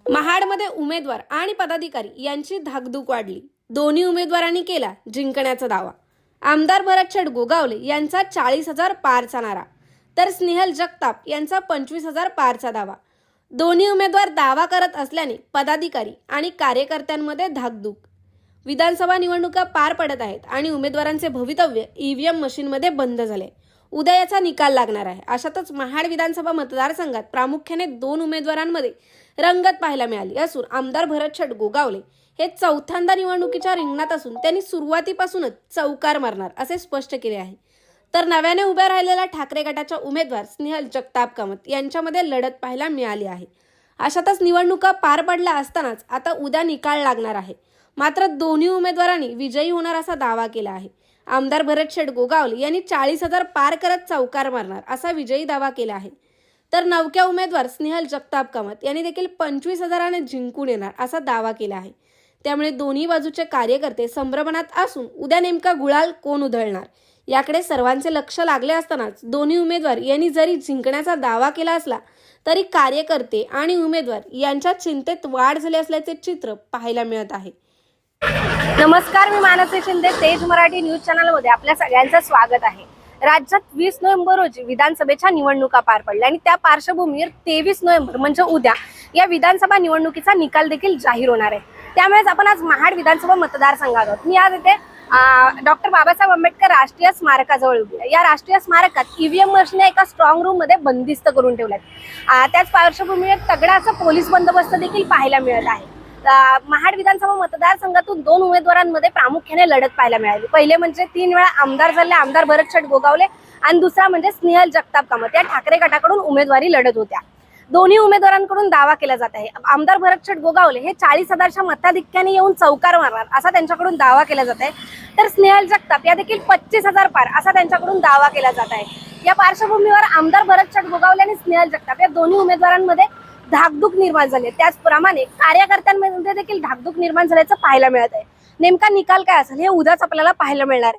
महाडमध्ये उमेदवार आणि पदाधिकारी यांची धाकधूक वाढली। दोन्ही उमेदवारांनी केला जिंकण्याचा दावा। आमदार भरत गोगावले यांचा 40,000 पारचा नारा, तर स्नेहल जगताप यांचा 25,000 पारचा दावा। दोन्ही उमेदवार दावा करत असल्याने पदाधिकारी आणि कार्यकर्त्यांमध्ये धाकधूक। विधानसभा निवडणुका पार पडत आहेत आणि उमेदवारांचे भवितव्य ईव्हीएम मशीनमध्ये बंद झाले। उद्या याचा निकाल लागणार आहे। अशातच महाड विधानसभा मतदारसंघात प्रामुख्याने 2 उमेदवारांमध्ये रंगत पाहायला मिळाली असून आमदार भरत गोगावले हे चौथ्यांदा निवडणुकीच्या रिंगणात असून त्यांनी सुरुवातीपासूनच चौकार मारणार असे स्पष्ट केले आहे। तर नव्याने उभ्या राहिलेल्या ठाकरे गटाच्या उमेदवार स्नेहल जगताप कामत यांच्यामध्ये लढत पाहायला मिळाली आहे। अशातच निवडणुका पार पडल्या असतानाच आता उद्या निकाल लागणार आहे। मात्र दोन्ही उमेदवारांनी विजयी होणार असा दावा केला आहे। आमदार भरत गोगावले यांनी 40,000 पार करत चौकार मारणार असा विजयी दावा केला आहे। तर नवक्या उमेदवार स्नेहल जगताप कामत यांनी देखील 25,000ने जिंकून येणार असा दावा केला आहे। त्यामुळे दोन्ही बाजूचे कार्यकर्ते संभ्रमात असून उद्या नेमका गुलाल कोण उधळणार याकडे सर्वांचे लक्ष लागले असतानाच दोन्ही उमेदवार यांनी जरी जिंकण्याचा दावा केला असला तरी कार्यकर्ते आणि उमेदवार यांच्या चिंतेत वाढ झाली असल्याचे चित्र पाहायला मिळत आहे। नमस्कार, मी मानसी शिंदे, तेज मराठी न्यूज चॅनलमध्ये आपल्या सगळ्यांचं स्वागत आहे। राज्यात 20 नोव्हेंबर रोजी विधानसभेच्या निवडणुका पार पडल्या आणि त्या पार्श्वभूमीवर 23 नोव्हेंबर म्हणजे उद्या या विधानसभा निवडणुकीचा निकाल देखील जाहीर होणार आहे। त्यामुळेच आपण आज महाड विधानसभा मतदारसंघात आहोत। मी आज इथे डॉक्टर बाबासाहेब आंबेडकर राष्ट्रीय स्मारकाजवळ उभी आहे। या राष्ट्रीय स्मारकात ईव्हीएम मशीन एका स्ट्रॉंग रूम मध्ये बंदिस्त करून ठेवल्यात। त्याच पार्श्वभूमीवर तगडा असा पोलीस बंदोबस्त देखील पाहायला मिळत आहे। महाड विधानसभा मतदारसंघातून 2 उमेदवारांमध्ये प्रामुख्याने लढत पाहायला मिळाली। पहिले म्हणजे 3 वेळा आमदार झाले आमदार भरत गोगावले आणि दुसरा म्हणजे स्नेहल जगताप कामत या ठाकरे गटाकडून उमेदवारी लढत होत्या। दोन्ही उमेदवारांकडून दावा केला जात आहे। आमदार भरत गोगावले हे 40,000च्या मताधिक्याने येऊन चौकार मारणार असा त्यांच्याकडून दावा केला जात आहे। तर स्नेहल जगताप या देखील 25,000 पार असा त्यांच्याकडून दावा केला जात आहे। या पार्श्वभूमीवर आमदार भरत गोगावले आणि स्नेहल जगताप या दोन्ही उमेदवारांमध्ये धाकधूक निर्माण झाली। त्याचप्रमाणे कार्यकर्त्यांमध्ये देखील धाकधूक निर्माण झाल्याचं पाहायला मिळत आहे। नेमका निकाल काय असेल हे उद्याच आपल्याला पाहायला मिळणार आहे।